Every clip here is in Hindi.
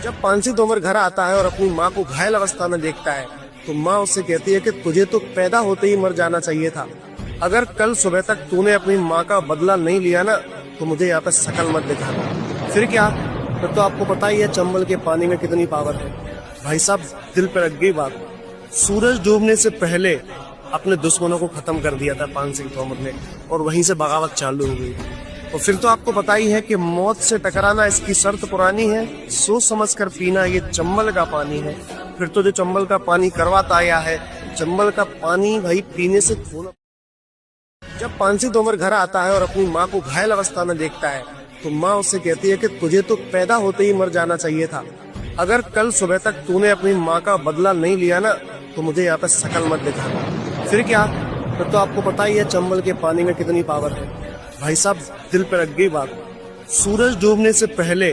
जब पांसी तोमर घर आता है और अपनी माँ को घायल अवस्था में देखता है तो माँ उससे कहती है कि तुझे तो पैदा होते ही मर जाना चाहिए था। अगर कल सुबह तक तूने अपनी माँ का बदला नहीं लिया ना तो मुझे यहाँ पे शकल मत दिखाना। फिर क्या, फिर तो आपको पता ही है चंबल के पानी में कितनी पावर है। भाई साहब दिल पे रख गई बात। सूरज डूबने से पहले अपने दुश्मनों को खत्म कर दिया था पान सिंह तोमर ने और वहीं से बगावत चालू हो गई। और फिर तो आपको पता ही है कि मौत से टकराना इसकी शर्त पुरानी है, सोच समझ कर पीना ये चंबल का पानी है। फिर तो जो चंबल का पानी करवाता आया है, चंबल का पानी भाई पीने से धोना। जब पांसी तोमर घर आता है और अपनी माँ को घायल अवस्था में देखता है तो माँ उससे कहती है कि तुझे तो पैदा होते ही मर जाना चाहिए था। अगर कल सुबह तक तूने अपनी माँ का बदला नहीं लिया ना तो मुझे यहाँ पे शकल मत दिखाना। फिर क्या, फिर तो आपको पता ही है चंबल के पानी में कितनी पावर है। भाई साहब दिल पे रख गई बात। सूरज डूबने से पहले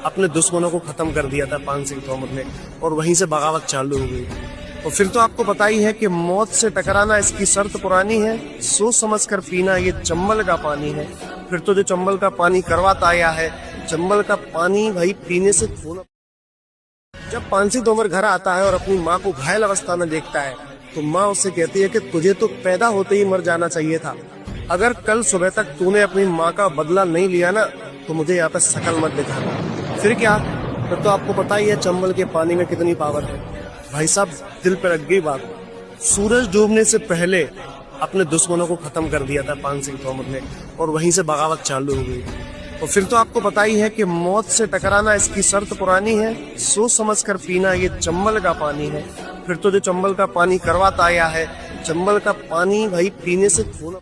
अपने दुश्मनों को खत्म कर दिया था पान सिंह तोमर ने और वहीं से बगावत चालू हो गई। और फिर तो आपको पता ही है कि मौत से टकराना इसकी शर्त पुरानी है, सोच समझ कर पीना ये चंबल का पानी है। फिर तो जो चंबल का पानी करवाता आया है, चंबल का पानी भाई पीने से धोना। जब पांसी तोमर घर आता है और अपनी माँ को घायल अवस्था में देखता है तो माँ उससे कहती है कि तुझे तो पैदा होते ही मर जाना चाहिए था। अगर कल सुबह तक तूने अपनी माँ का बदला नहीं लिया ना तो मुझे यहाँ पे शकल मत दिखाना। फिर क्या, फिर तो आपको पता ही है चंबल के पानी में कितनी पावर है। भाई साहब दिल पे रख गई बात। सूरज डूबने से पहले अपने दुश्मनों को खत्म कर दिया था पान सिंह तोमर ने और वहीं से बगावत चालू हो गई। और फिर तो आपको पता ही है कि मौत से टकराना इसकी शर्त पुरानी है, सोच समझ कर पीना ये चंबल का पानी है। फिर तो जो चंबल का पानी करवाता आया है, चंबल का पानी भाई पीने से धोना।